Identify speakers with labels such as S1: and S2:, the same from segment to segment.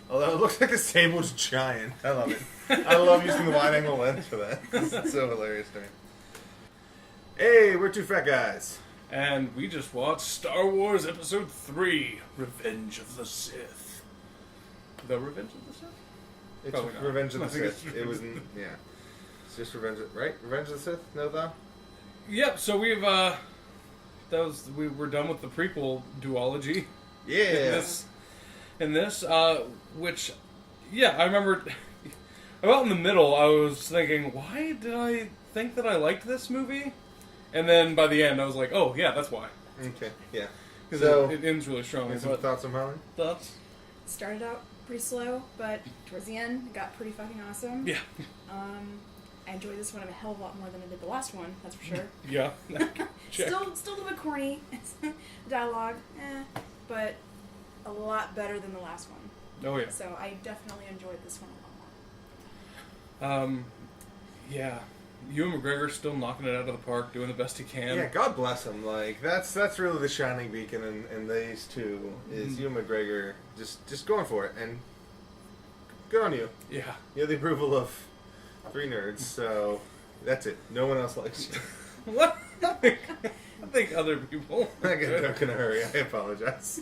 S1: Although it looks like the sable's giant. I love it. I love using the wide-angle lens for that. It's so hilarious to me. Hey, we're two fat guys.
S2: And we just watched Star Wars Episode 3, Revenge of the Sith. The Revenge of the Sith?
S1: It's
S2: Probably not.
S1: Revenge of the
S2: I think
S1: Sith. It was, yeah. It's just Revenge of, right? Revenge of the Sith? No, though?
S2: Yep, so we were done with the prequel duology.
S1: Yeah.
S2: In this, which, yeah, I remember, about in the middle, I was thinking, why did I think that I liked this movie? And then by the end, I was like, oh, yeah, that's why.
S1: Okay, yeah.
S2: Because
S1: So,
S2: it ends really strongly.
S1: some thoughts on Holly?
S2: Thoughts?
S3: Started out pretty slow, but towards the end, it got pretty fucking awesome.
S2: Yeah.
S3: I enjoyed this one a hell of a lot more than I did the last one, that's for sure.
S2: Yeah. Check.
S3: Still a little bit corny. Dialogue, but a lot better than the last one.
S2: Oh, yeah.
S3: So I definitely enjoyed this one a lot more.
S2: Yeah. Ewan McGregor's still knocking it out of the park, doing the best he can.
S1: Yeah, God bless him. Like, that's really the shining beacon in these two, is Ewan McGregor just going for it. And good on you.
S2: Yeah.
S1: You have the approval of 3 nerds, so that's it. No one else likes you.
S2: What? I think other people.
S1: I get stuck in a hurry. I apologize.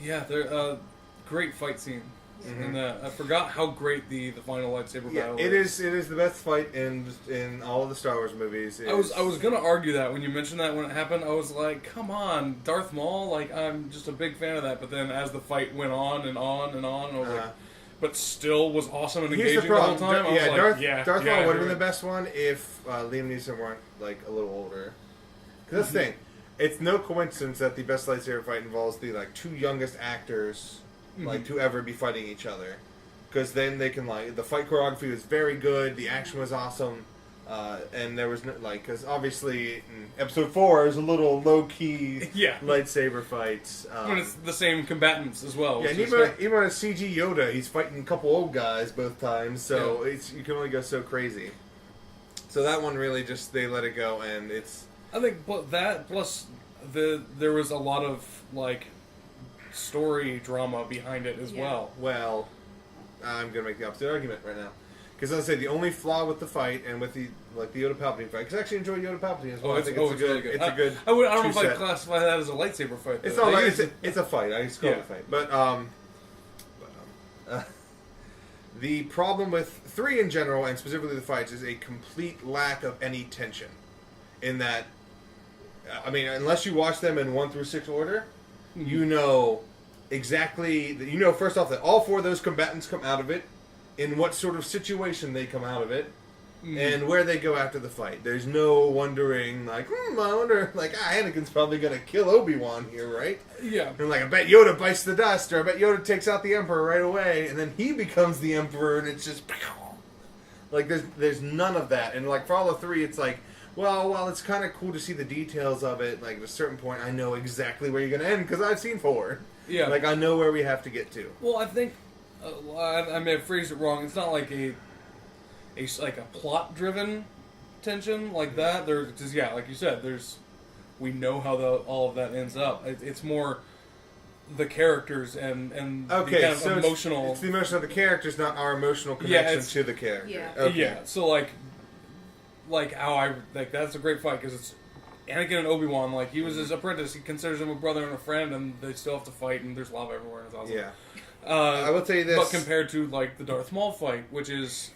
S2: Yeah, they're great fight scene. And I forgot how great the final lightsaber battle
S1: is. It is the best fight in all of the Star Wars movies.
S2: I was gonna argue that when you mentioned that when it happened. I was like, come on, Darth Maul. Like, I'm just a big fan of that. But then as the fight went on and on and on, I was like, but still was awesome and engaging the whole time.
S1: Darth Maul would have been the best one if Liam Neeson weren't like a little older. Because that's the thing. It's no coincidence that the best lightsaber fight involves the 2 youngest actors to ever be fighting each other. Because then they can the fight choreography was very good, the action was awesome, and there was no, because obviously in Episode 4 is a little low key lightsaber fights.
S2: When it's the same combatants as well.
S1: Yeah, and even on a CG Yoda, he's fighting a couple old guys both times, so you can only go so crazy. So that one really just they let it go, and it's.
S2: I think that plus there was a lot of story drama behind it as well.
S1: Well, I'm gonna make the opposite argument right now, because as I say, the only flaw with the fight and with the Yoda Palpatine fight, because I actually enjoy Yoda Palpatine as well. I think it's a good. Really good. It's a good.
S2: I don't know if I classify that as a lightsaber fight. Though.
S1: It's not it's a fight. I just call it a fight. But the problem with 3 in general, and specifically the fights, is a complete lack of any tension. In that, I mean, unless you watch them in 1 through 6 order, you know exactly. You know first off that all 4 of those combatants come out of it, in what sort of situation they come out of it, and where they go after the fight. There's no wondering I wonder Anakin's probably gonna kill Obi-Wan here, right?
S2: Yeah.
S1: And I bet Yoda bites the dust, or I bet Yoda takes out the Emperor right away, and then he becomes the Emperor, and it's just there's none of that. And for all the 3, it's well, while it's kind of cool to see the details of it, at a certain point, I know exactly where you're going to end, because I've seen 4.
S2: Yeah.
S1: I know where we have to get to.
S2: Well, I think, I may have phrased it wrong, it's not like a plot-driven tension like that. There's, just, like you said, we know how all of that ends up. It's more the characters and the kind of emotional...
S1: It's the emotion of the characters, not our emotional connection to the character.
S3: Yeah.
S1: Okay.
S2: Yeah, so how that's a great fight, because it's Anakin and Obi-Wan, he was his apprentice, he considers him a brother and a friend, and they still have to fight, and there's lava everywhere, and it's awesome.
S1: Yeah. I will tell you this.
S2: But compared to, the Darth Maul fight, which is,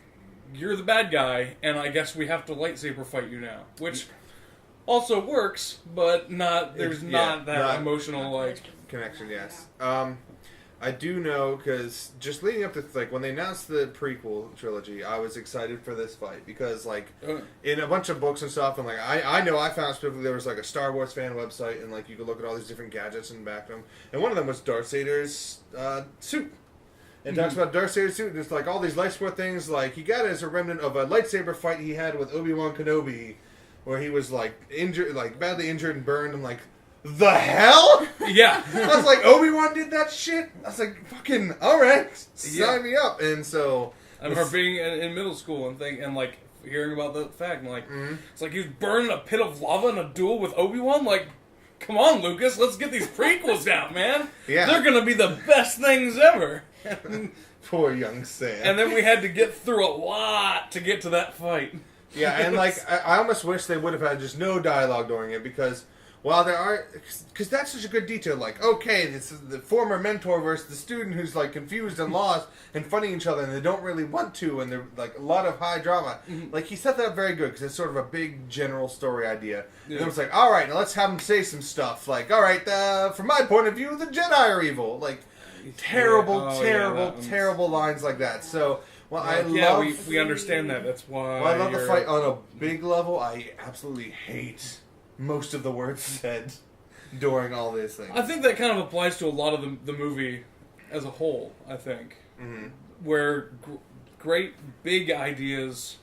S2: you're the bad guy, and I guess we have to lightsaber fight you now, which also works, but there's not that emotional,
S1: connection, yes. I do know, because just leading up to, when they announced the prequel trilogy, I was excited for this fight, because, in a bunch of books and stuff, and, I know I found specifically there was, a Star Wars fan website, and, you could look at all these different gadgets and back them, and one of them was Darth Vader's suit. And talks about Darth Vader's suit, and it's, all these lightsaber things, he got it as a remnant of a lightsaber fight he had with Obi-Wan Kenobi, where he was, injured, badly injured and burned, and, the hell?
S2: Yeah.
S1: I was like, Obi-Wan did that shit? I was like, fucking, alright, sign me up. And so...
S2: I remember being in middle school and hearing about the fact, and it's he was burning a pit of lava in a duel with Obi-Wan? come on, Lucas, let's get these prequels out, man.
S1: Yeah.
S2: They're gonna be the best things ever.
S1: Poor young Sam.
S2: And then we had to get through a lot to get to that fight.
S1: Yeah, and like I almost wish they would have had just no dialogue during it, because while there are, because that's such a good detail. Like, okay, this is the former mentor versus the student who's like confused and lost and fighting each other, and they don't really want to, and they're like a lot of high drama.
S2: Mm-hmm.
S1: Like he set that up very good because it's sort of a big general story idea.
S2: Yeah.
S1: And it was like, all right, now let's have them say some stuff. Like, all right, from my point of view, the Jedi are evil. Like, terrible lines like that. So. Well,
S2: we understand that. That's why.
S1: Well, I love the fight on a big level. I absolutely hate most of the words said during all these things.
S2: I think that kind of applies to a lot of the movie as a whole. I think where great big ideas,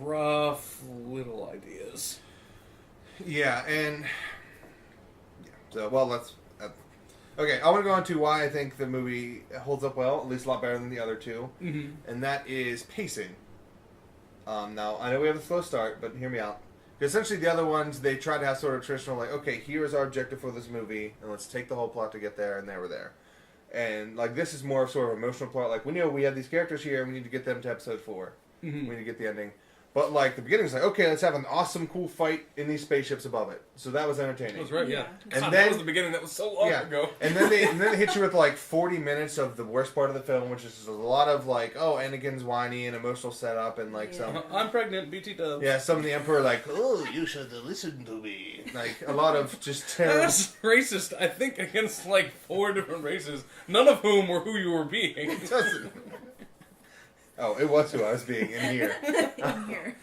S2: rough little ideas.
S1: Yeah, and so let's. Okay, I want to go on to why I think the movie holds up well, at least a lot better than the other two, and that is pacing. Now, I know we have a slow start, but hear me out. Because essentially the other ones, they try to have sort of traditional, like, okay, here's our objective for this movie, and let's take the whole plot to get there, and they were there. And, like, this is more of sort of emotional plot, like, we know we have these characters here, and we need to get them to episode 4. We need to get the ending. But, like, the beginning is like, okay, let's have an awesome, cool fight in these spaceships above it. So that was entertaining.
S2: That's right, yeah.
S1: And
S2: God,
S1: then,
S2: that was the beginning. That was so long ago.
S1: And then they hit you with, like, 40 minutes of the worst part of the film, which is just a lot of, like, oh, Anakin's whiny and emotional setup and, like, some...
S2: I'm pregnant, BT dubs.
S1: Yeah, some of the Emperor, like, oh, you should listen to me. Like, a lot of just terrible...
S2: That's racist, I think, against, like, 4 different races, none of whom were who you were being.
S1: It doesn't... Oh, it was who I was being in here.
S3: In here.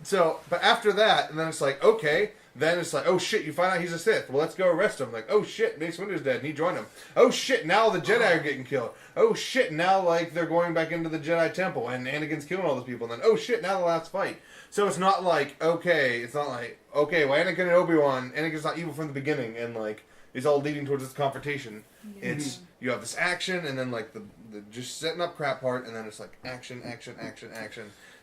S1: So, but after that, and then it's like, okay, then it's like, oh shit, you find out he's a Sith. Well, let's go arrest him. Like, oh shit, Mace Windu's dead, and he joined him. Oh shit, now the Jedi are getting killed. Oh shit, now, like, they're going back into the Jedi Temple, and Anakin's killing all those people. And then, oh shit, now the last fight. So it's not like, okay, well, Anakin and Obi-Wan, Anakin's not evil from the beginning, and, like, it's all leading towards this confrontation. Yeah. It's, you have this action, and then, like, the just setting up crap part, and then it's like, action.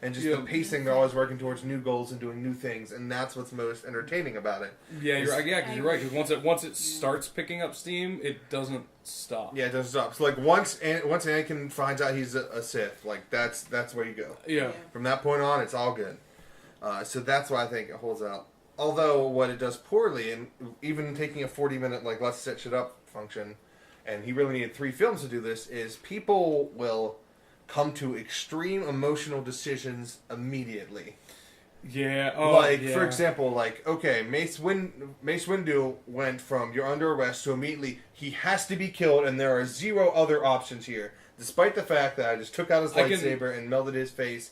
S1: And just the pacing, they're always working towards new goals and doing new things, and that's what's most entertaining about it.
S2: Yeah, you're right. Because once it starts picking up steam, it doesn't stop.
S1: Yeah, it doesn't stop. So like once Anakin finds out he's a Sith, like that's where you go.
S2: Yeah.
S1: From that point on, it's all good. So that's why I think it holds out. Although what it does poorly, and even taking a 40-minute like let's set shit up function, and he really needed 3 films to do this, is people will come to extreme emotional decisions immediately.
S2: Yeah.
S1: For example, like, okay, Mace Windu went from you're under arrest to immediately he has to be killed, and there are 0 other options here. Despite the fact that I just took out his lightsaber and melted his face,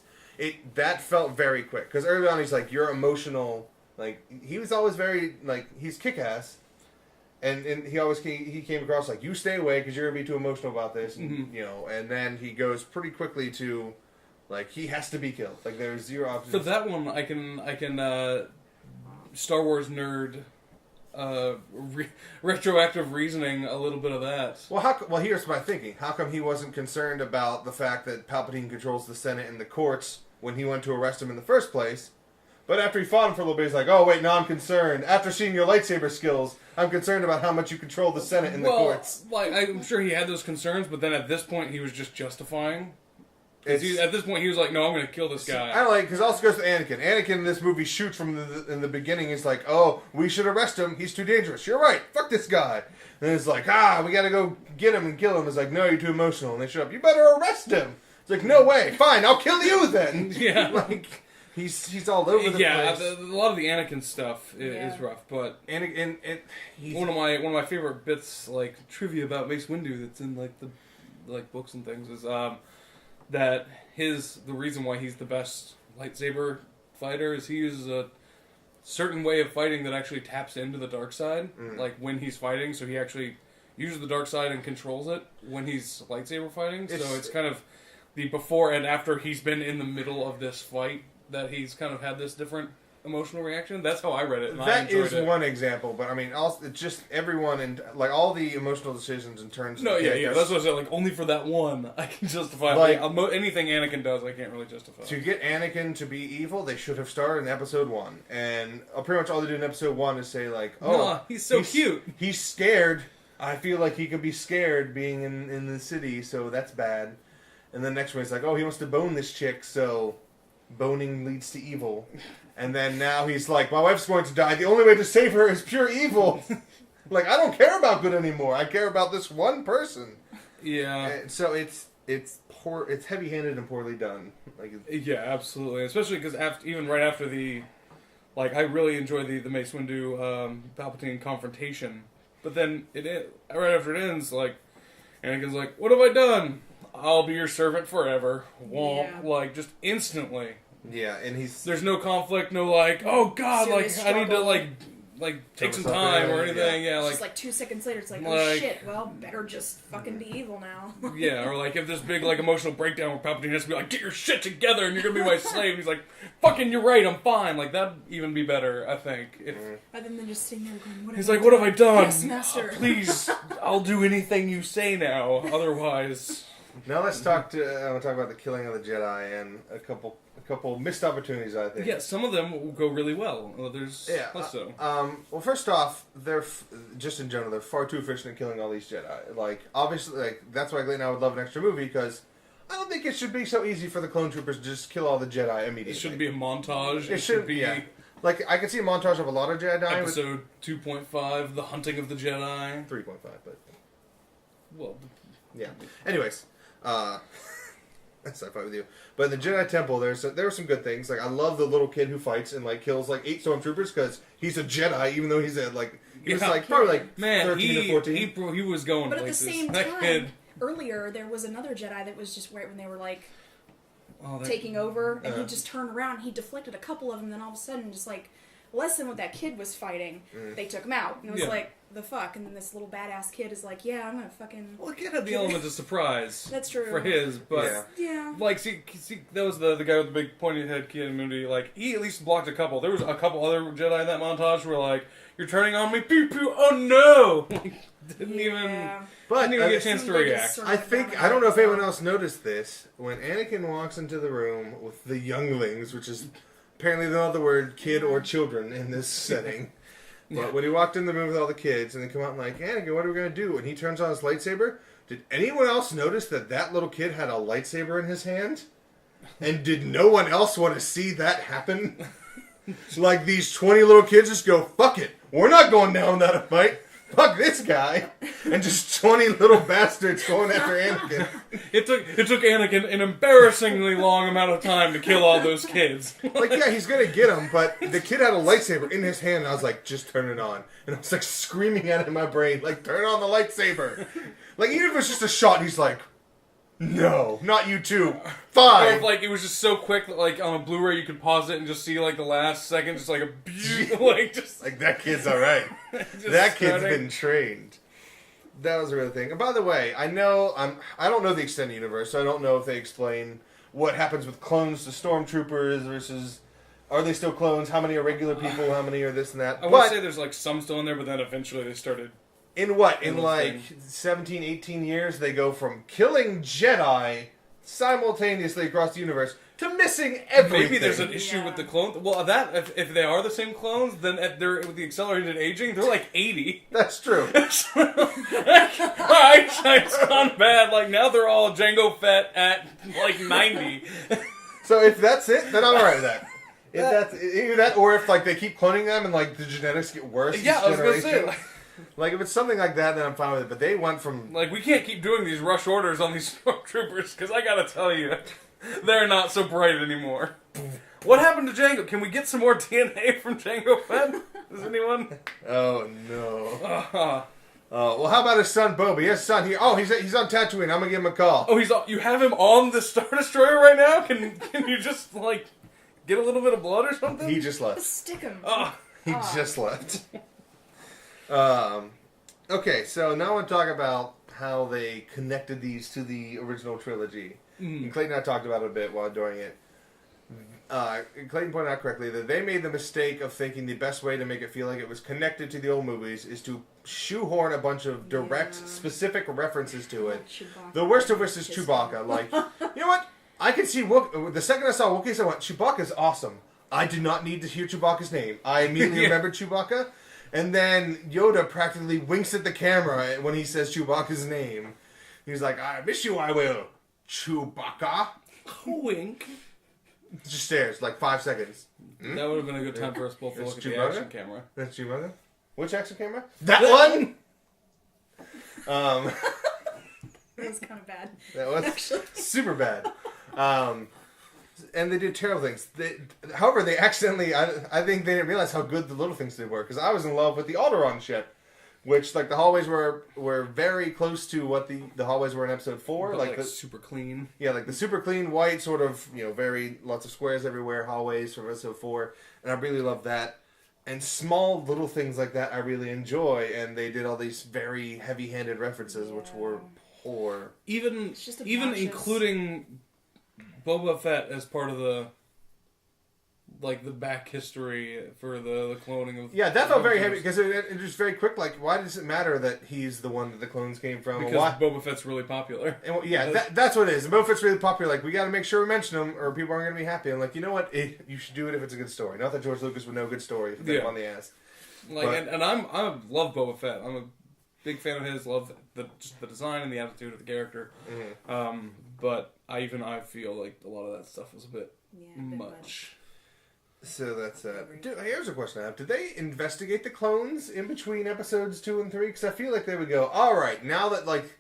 S1: that felt very quick. Because early on he's like, you're emotional. Like, he was always very, like, he's kick-ass. And he came across like, you stay away because you're going to be too emotional about this. And, you know, and then he goes pretty quickly to, like, he has to be killed. Like, there's 0 options.
S2: For that one, I can Star Wars nerd retroactive reasoning a little bit of that.
S1: Well, here's my thinking. How come he wasn't concerned about the fact that Palpatine controls the Senate and the courts when he went to arrest him in the first place? But after he fought him for a little bit, he's like, oh, wait, now I'm concerned. After seeing your lightsaber skills, I'm concerned about how much you control the Senate and the courts.
S2: Like, I'm sure he had those concerns, but then at this point, he was just justifying. At this point, he was like, no, I'm going to kill this guy.
S1: I don't like, because it also goes to Anakin. Anakin in this movie shoots in the beginning. He's like, oh, we should arrest him. He's too dangerous. You're right. Fuck this guy. And it's like, we got to go get him and kill him. It's like, no, you're too emotional. And they show up, you better arrest him. It's like, no way. Fine, I'll kill you then.
S2: Yeah.
S1: Like... He's all over the place.
S2: Yeah, a lot of the Anakin stuff is rough, but one of my favorite bits, like trivia about Mace Windu, that's in like the books and things, is that the reason why he's the best lightsaber fighter is he uses a certain way of fighting that actually taps into the dark side, like when he's fighting. So he actually uses the dark side and controls it when he's lightsaber fighting. So it's kind of the before and after he's been in the middle of this fight, that he's kind of had this different emotional reaction. That's how I read it. And I
S1: That
S2: enjoyed
S1: is
S2: it.
S1: one example, but I mean, also it's just everyone and like all the emotional decisions and turns.
S2: No,
S1: of the
S2: yeah.
S1: characters.
S2: That's what I said. Like, only for that one, I can justify.
S1: Like-
S2: Anything Anakin does, I can't really justify.
S1: To get Anakin to be evil, they should have started in episode 1, and pretty much all they do in episode 1 is say like, "Oh,
S2: Nah, he's so cute.
S1: He's scared. I feel like he could be scared being in the city, so that's bad." And then next one is like, "Oh, he wants to bone this chick, so boning leads to evil." And then now he's like, "My wife's going to die. The only way to save her is pure evil." Like, I don't care about good anymore. I care about this one person.
S2: Yeah.
S1: And so it's poor. It's heavy-handed and poorly done. Like,
S2: Yeah, absolutely. Especially because even right after the, like, I really enjoyed the Mace Windu Palpatine confrontation, but then right after it ends, like, Anakin's like, "What have I done? I'll be your servant forever." Womp.
S3: Yeah.
S2: Like, just instantly.
S1: yeah, and he's
S2: There's no conflict, no like, oh god,
S3: Serious
S2: like I need to
S3: struggle.
S2: like take some
S1: something,
S2: time or
S1: yeah.
S2: anything. Yeah,
S3: It's
S2: like
S3: just like 2 seconds later, it's like, oh
S2: like-
S3: shit, well, better just fucking be evil now.
S2: yeah, or like if this big like emotional breakdown where Palpatine has to be like, "Get your shit together," and you're gonna be my slave. And he's like, "Fucking, you're right, I'm fine." Like that'd even be better, I think. If
S3: Rather than just sitting there going, what
S2: he's
S3: have
S2: like,
S3: I
S2: "What have I done?
S3: Yes, master."
S2: Please, I'll do anything you say now. Otherwise,
S1: now let's talk to. I want to talk about the killing of the Jedi and a couple missed opportunities. I think.
S2: yeah, some of them will go really well. There's
S1: Yeah.
S2: less so.
S1: Well, first off, they're just in general, they're far too efficient at killing all these Jedi. Like, obviously, like that's why Clayton and I would love an extra movie because I don't think it should be so easy for the clone troopers to just kill all the Jedi immediately.
S2: It shouldn't be a montage.
S1: It
S2: should be.
S1: Yeah. Like, I could see a montage of a lot of Jedi dying with
S2: Episode 2.5, The Hunting of the Jedi.
S1: 3.5, but
S2: Well,
S1: yeah. Anyways, that's not fine with you. But in the Jedi Temple, there were some good things. Like, I love the little kid who fights and like kills like 8 stormtroopers because he's a Jedi, even though he's a like he was
S2: Yeah.
S1: like probably like
S2: man,
S1: 13 or 14.
S2: he was going
S3: But at the
S2: places.
S3: same
S2: That
S3: time,
S2: kid,
S3: earlier there was another Jedi that was just right when they were like
S2: oh, that,
S3: taking over, and he just turned around, he deflected a couple of them, then all of a sudden, just like less than what that kid was fighting, they took him out, and it was
S2: Yeah.
S3: like the fuck, and then this little badass kid is like, yeah, I'm gonna fucking.
S2: Well, the kid had the element of surprise.
S3: That's true.
S2: For his, but
S1: Yeah.
S3: Yeah.
S2: like, see, that was the guy with the big pointy head kid in the movie. Like, he at least blocked a couple. There was a couple other Jedi in that montage who were like, "You're turning on me, pew pew! Oh no!" Didn't even
S1: But
S2: get a chance to
S3: Seemed like
S2: react.
S3: it's sort
S1: I
S3: of
S1: think
S3: down
S1: I don't know if
S3: there.
S1: anyone else noticed this when Anakin walks into the room with the younglings, which is apparently the other word kid or children in this setting. But when he walked in the room with all the kids and they come out and like, Anakin, what are we gonna do? And he turns on his lightsaber. Did anyone else notice that little kid had a lightsaber in his hand? And did no one else want to see that happen? Like these 20 little kids just go, fuck it, we're not going down without a fight. Fuck this guy. And just 20 little bastards going after Anakin.
S2: It took Anakin an embarrassingly long amount of time to kill all those kids.
S1: Like, yeah, he's gonna get him, but the kid had a lightsaber in his hand, and I was like, just turn it on. And I was like screaming at it in my brain, like, turn on the lightsaber. Like, even if it's just a shot, he's like, no, not you too.
S2: Or
S1: Fine.
S2: if, like, it was just so quick that, like, on a Blu-ray you could pause it and just see, like, the last second, just like a like, just
S1: Like, that kid's alright.
S2: just
S1: That kid's
S2: starting.
S1: been trained. That was a real thing. And by the way, I don't know the extended universe, so I don't know if they explain what happens with clones to stormtroopers versus are they still clones? How many are regular people? How many are this and that?
S2: I would
S1: But
S2: say there's, like, some still in there, but then eventually they started...
S1: in what? In
S2: Little
S1: like
S2: thing.
S1: 17, 18 years, they go from killing Jedi simultaneously across the universe to missing everything.
S2: Maybe there's an issue with the clone. Well, that if they are the same clones, then they're with the accelerated aging, they're like 80.
S1: That's true.
S2: My eyesight's gone bad. Like now they're all Jango Fett at like 90.
S1: So if that's it, then I'm alright with that. If that's either that, or if like they keep cloning them and like the genetics get worse.
S2: Yeah,
S1: each
S2: I was gonna
S1: generation.
S2: say.
S1: Like if it's something like that, then I'm fine with it. But they went from
S2: Like we can't keep doing these rush orders on these stormtroopers because I gotta tell you, they're not so bright anymore. What happened to Jango? Can we get some more DNA from Jango Fett? Does anyone?
S1: oh no. Well, how about his son Boba? He has a son here. Oh, he's on Tatooine. I'm gonna give him a call.
S2: Oh, you have him on the Star Destroyer right now? Can you just like get a little bit of blood or something?
S1: He just left.
S3: Just stick him.
S2: Oh.
S1: He just left. Okay, so now I want to talk about how they connected these to the original trilogy. And Clayton and I talked about it a bit while doing it. Clayton pointed out correctly that they made the mistake of thinking the best way to make it feel like it was connected to the old movies is to shoehorn a bunch of direct, specific references to it.
S3: Chewbacca.
S1: The worst of which is Chewbacca. Like, you know what? I can see the second I saw Wookiees, I went, Chewbacca's awesome. I did not need to hear Chewbacca's name. I immediately remembered Chewbacca. And then Yoda practically winks at the camera when he says Chewbacca's name. He's like, I miss you, I will. Chewbacca.
S2: Wink.
S1: Just stares, like 5 seconds.
S2: That would have been a good time for us both to
S1: It's
S2: look at the
S1: Chewbacca?
S2: action camera.
S1: That's Chewbacca? Which action camera? That one?
S3: That was kind of bad.
S1: That was super bad. And they did terrible things. However, they accidentally, I think they didn't realize how good the little things they were. Because I was in love with the Alderaan ship. Which, like, the hallways were very close to what the hallways were in episode 4.
S2: But,
S1: the
S2: super clean.
S1: Yeah, like the super clean white sort of, very lots of squares everywhere, hallways from episode 4. And I really love that. And small little things like that I really enjoy. And they did all these very heavy-handed references, which were poor.
S2: Even including Boba Fett as part of the back history for the cloning of...
S1: Yeah, that felt very heavy, because it was very quick. Like, why does it matter that he's the one that the clones came from?
S2: Because Boba Fett's really popular.
S1: And, that's what it is. And Boba Fett's really popular. Like, we got to make sure we mention him, or people aren't going to be happy. I'm like, you know what? You should do it if it's a good story. Not that George Lucas would know a good story if they on the ass.
S2: And I love Boba Fett. I'm a big fan of his. Love the design and the attitude of the character. Mm-hmm. But I feel like a lot of that stuff was a bit much.
S1: So that's here's a question I have. Did they investigate the clones in between episodes 2 and 3? Because I feel like they would go, all right, now that like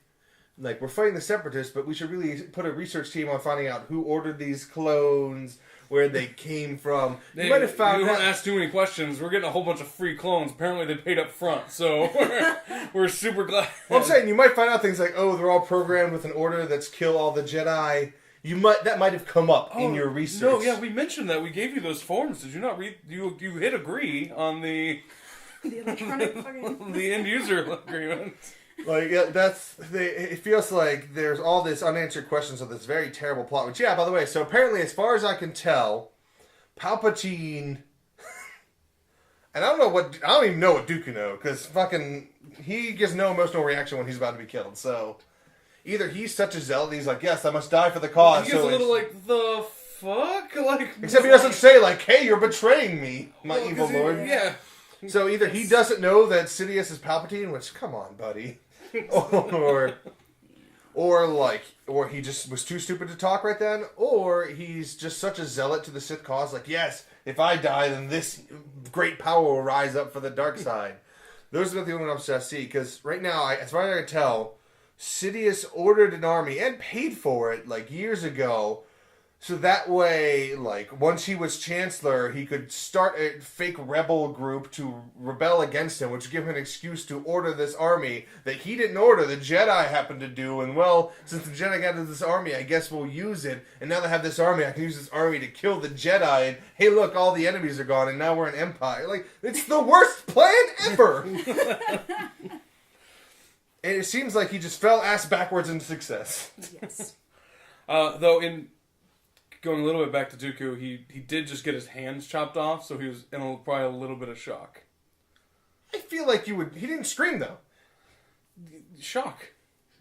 S1: we're fighting the Separatists, but we should really put a research team on finding out who ordered these clones, where they came from. You might have found.
S2: You don't ask too many questions. We're getting a whole bunch of free clones. Apparently, they paid up front, so we're super glad.
S1: Well, I'm saying you might find out things like, oh, they're all programmed with an order that's kill all the Jedi. That might have come up in your research.
S2: No, yeah, we mentioned that. We gave you those forms. Did you not read? You hit agree on the
S3: electronic fucking
S2: the end user agreement.
S1: Like, yeah, it feels like there's all this unanswered questions of this very terrible plot. Which, yeah, by the way, so apparently, as far as I can tell, Palpatine, and I don't even know what Dooku know, because fucking he gives no emotional reaction when he's about to be killed. So either he's such a zealot, he's like, yes, I must die for the cause.
S2: He gets a little like, the fuck, like,
S1: except he doesn't say like, hey, you're betraying me, my evil lord.
S2: Yeah.
S1: So either he doesn't know that Sidious is Palpatine, which, come on, buddy. or he just was too stupid to talk right then, or he's just such a zealot to the Sith cause, like, yes, if I die, then this great power will rise up for the dark side. Those are the only options I see, because right now, as far as I can tell, Sidious ordered an army, and paid for it, like, years ago, so that way, like, once he was Chancellor, he could start a fake rebel group to rebel against him, which would give him an excuse to order this army that he didn't order, the Jedi happened to do, and well, since the Jedi got into this army, I guess we'll use it, and now that I have this army, I can use this army to kill the Jedi, and hey look, all the enemies are gone, and now we're an empire. Like, it's the worst plan ever! And it seems like he just fell ass backwards into success.
S3: Yes.
S2: Though, in going a little bit back to Dooku, he did just get his hands chopped off, so he was in probably a little bit of shock.
S1: I feel like he didn't scream, though.
S2: Shock.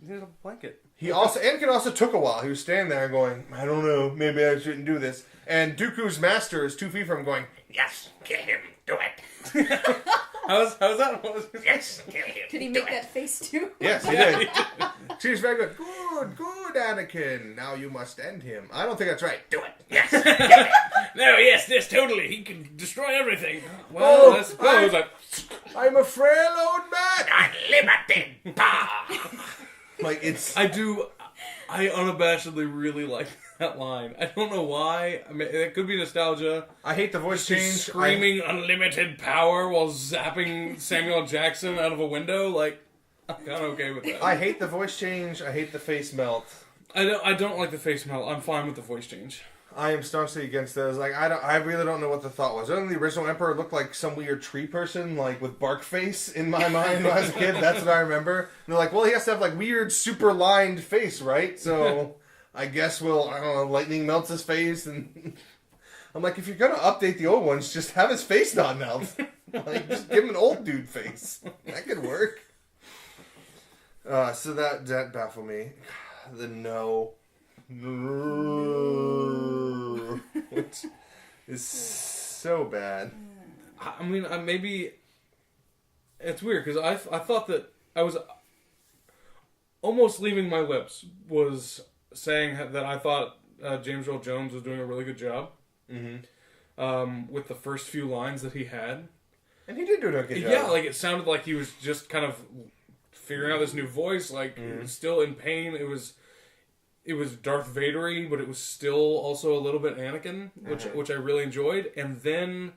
S2: He had a blanket.
S1: Anakin also took a while. He was standing there going, I don't know, maybe I shouldn't do this. And Dooku's master is 2 feet from him going, yes, kill him, do it.
S2: How's that?
S1: Yes, kill him.
S3: Did he make that face too?
S1: Yes, he did. She was very good. Good, Anakin. Now you must end him. I don't think that's right. Do it. Yes.
S2: No, yes, totally. He can destroy everything. Well, I suppose
S1: I'm a frail old man. Unlimited power. Like, it's...
S2: I unabashedly really like that line. I don't know why. I mean, it could be nostalgia.
S1: I hate the voice change.
S2: Screaming unlimited power while zapping Samuel Jackson out of a window. Like, I'm kind of okay with that.
S1: I hate the voice change. I hate the face melt.
S2: I don't like the face melt. I'm fine with the voice change.
S1: I am staunchly against those. Like, I really don't know what the thought was. Only the original Emperor looked like some weird tree person, like with bark face in my mind when I was a kid. That's what I remember. And they're like, well, he has to have like weird super lined face, right? So I guess lightning melts his face, and I'm like, if you're gonna update the old ones, just have his face not melt. Like, just give him an old dude face. That could work. So that baffled me. The no. Which is so bad.
S2: I mean, maybe it's weird because I thought that I was almost leaving my lips was saying that I thought James Earl Jones was doing a really good job with the first few lines that he had,
S1: and he did do a good job.
S2: Yeah, like it sounded like he was just kind of figuring out this new voice, like still in pain. It was Darth Vader-y, but it was still also a little bit Anakin, which I really enjoyed. And then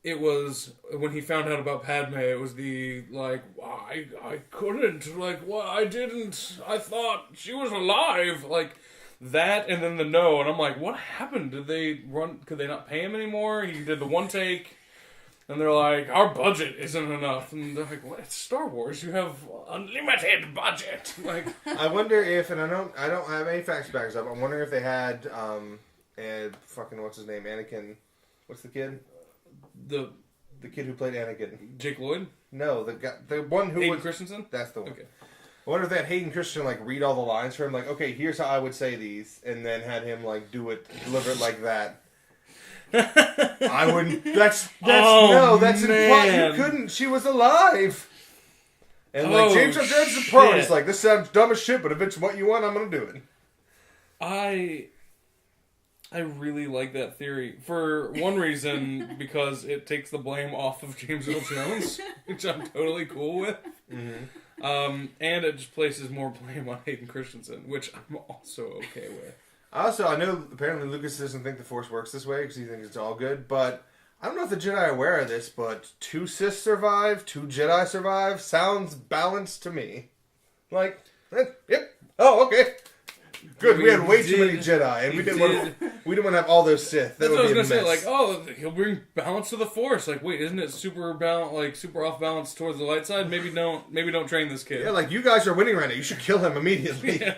S2: it was when he found out about Padme. It was the like, I couldn't, like, what, I didn't. I thought she was alive, like that. And then the no, and I'm like, what happened? Did they run? Could they not pay him anymore? He did the one take. And they're like, our budget isn't enough. And they're like, what? It's Star Wars. You have unlimited budget. Like,
S1: I wonder if, and I don't have any facts to back this up. I'm wondering if they had, fucking what's his name, Anakin. What's the kid?
S2: The
S1: kid who played Anakin.
S2: Jake Lloyd?
S1: No, the guy, the one who
S2: Hayden
S1: was
S2: Christensen.
S1: That's the one.
S2: Okay.
S1: I wonder if they had Hayden Christensen like read all the lines for him. Like, okay, here's how I would say these, and then had him like deliver it like that. I wouldn't. That's implied. You couldn't. She was alive. And like James Earl Jones is pro. He's like, this sounds dumb as shit, but if it's what you want, I'm gonna do it.
S2: I really like that theory for one reason, because it takes the blame off of James Earl Jones, which I'm totally cool with. And it just places more blame on Hayden Christensen, which I'm also okay with.
S1: I know apparently Lucas doesn't think the Force works this way because he thinks it's all good, but I don't know if the Jedi are aware of this, but 2 Sith survive, 2 Jedi survive, sounds balanced to me. Like, yep, oh, okay. Good, we had way too many Jedi, and we didn't want to have all those Sith. That
S2: That's what I was
S1: going to
S2: say, like, oh, he'll bring balance to the Force. Like, wait, isn't it super off balance towards the light side? Maybe don't train this kid.
S1: Yeah, like, you guys are winning right now. You should kill him immediately.
S2: Yeah.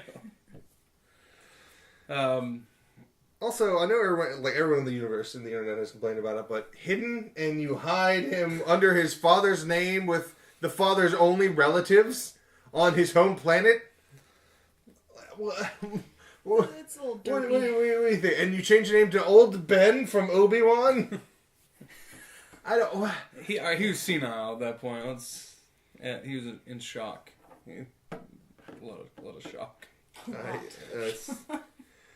S1: Also, I know everyone in the universe and the internet has complained about it, but hidden and you hide him under his father's name with the father's only relatives on his home planet.
S3: It's a little dirty.
S1: What do you think? And you change your name to Old Ben from Obi-Wan? I don't.
S2: He was senile at that point. He was in shock. A lot of shock.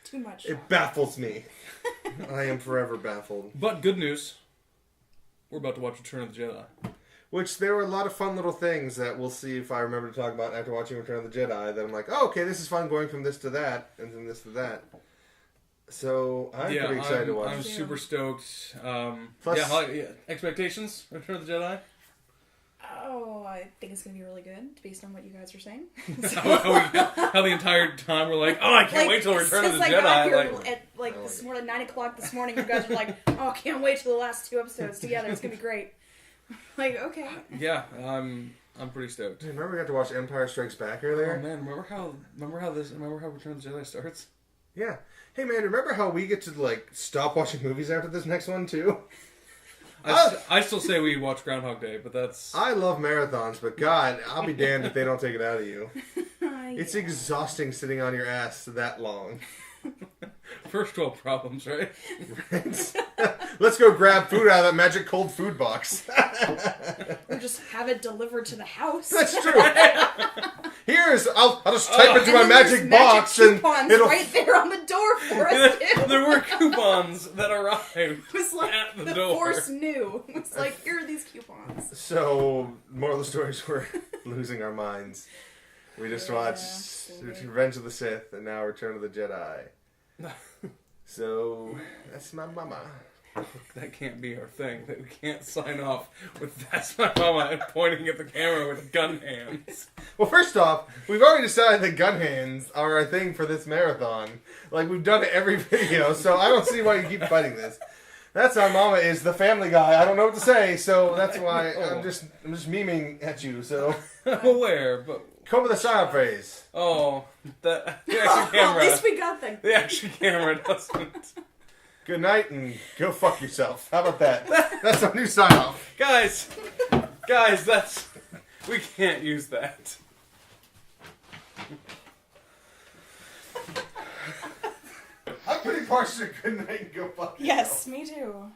S3: Too much.
S1: It baffles me. I am forever baffled.
S2: But good news. We're about to watch Return of the Jedi.
S1: Which there were a lot of fun little things that we'll see if I remember to talk about after watching Return of the Jedi. That I'm like, oh, okay, this is fun going from this to that, and from this to that. So I'm pretty excited to watch.
S2: I'm super stoked.
S1: Plus,
S2: expectations? Return of the Jedi?
S3: Oh, I think it's going to be really good, based on what you guys are saying.
S2: How the entire time we're like, oh, I can't wait till Return of the Jedi.
S3: At this morning, 9 o'clock this morning, you guys are like, oh, I can't wait till the last 2 episodes together. It's going to be great. Like, okay.
S2: Yeah, I'm pretty stoked.
S1: Dude, remember we got to watch Empire Strikes Back earlier?
S2: Oh man, remember how Return of the Jedi starts?
S1: Yeah. Hey man, remember how we get to stop watching movies after this next one too?
S2: I still say we watch Groundhog Day, but that's...
S1: I love marathons, but God, I'll be damned if they don't take it out of you. It's exhausting sitting on your ass that long.
S2: First world problems, right?
S1: Let's go grab food out of that magic cold food box.
S3: Or just have it delivered to the house.
S1: That's true. I'll just type into my magic box and it'll
S3: right there on the door for us.
S2: There were coupons that arrived.
S3: It was like
S2: at the
S3: door.
S2: door.
S3: Force knew. It was like, here are these coupons.
S1: So, moral of the story is we're losing our minds. We just watched Revenge of the Sith and now Return of the Jedi. So, that's my mama.
S2: That can't be our thing. That we can't sign off with "That's my mama" and pointing at the camera with gun hands.
S1: Well, first off, we've already decided that gun hands are our thing for this marathon. Like, we've done it every video, so I don't see why you keep fighting this. That's our mama is the Family Guy. I don't know what to say, so that's why I'm just memeing at you. So
S2: I'm aware, but
S1: come with a silent phrase.
S2: Oh, the action camera.
S3: At least we got
S2: the action camera doesn't.
S1: Good night and go fuck yourself. How about that? That's our new sign off.
S2: Guys, that's... We can't use that.
S1: I'm pretty partial to good night and go fuck yourself.
S3: Yes, me too.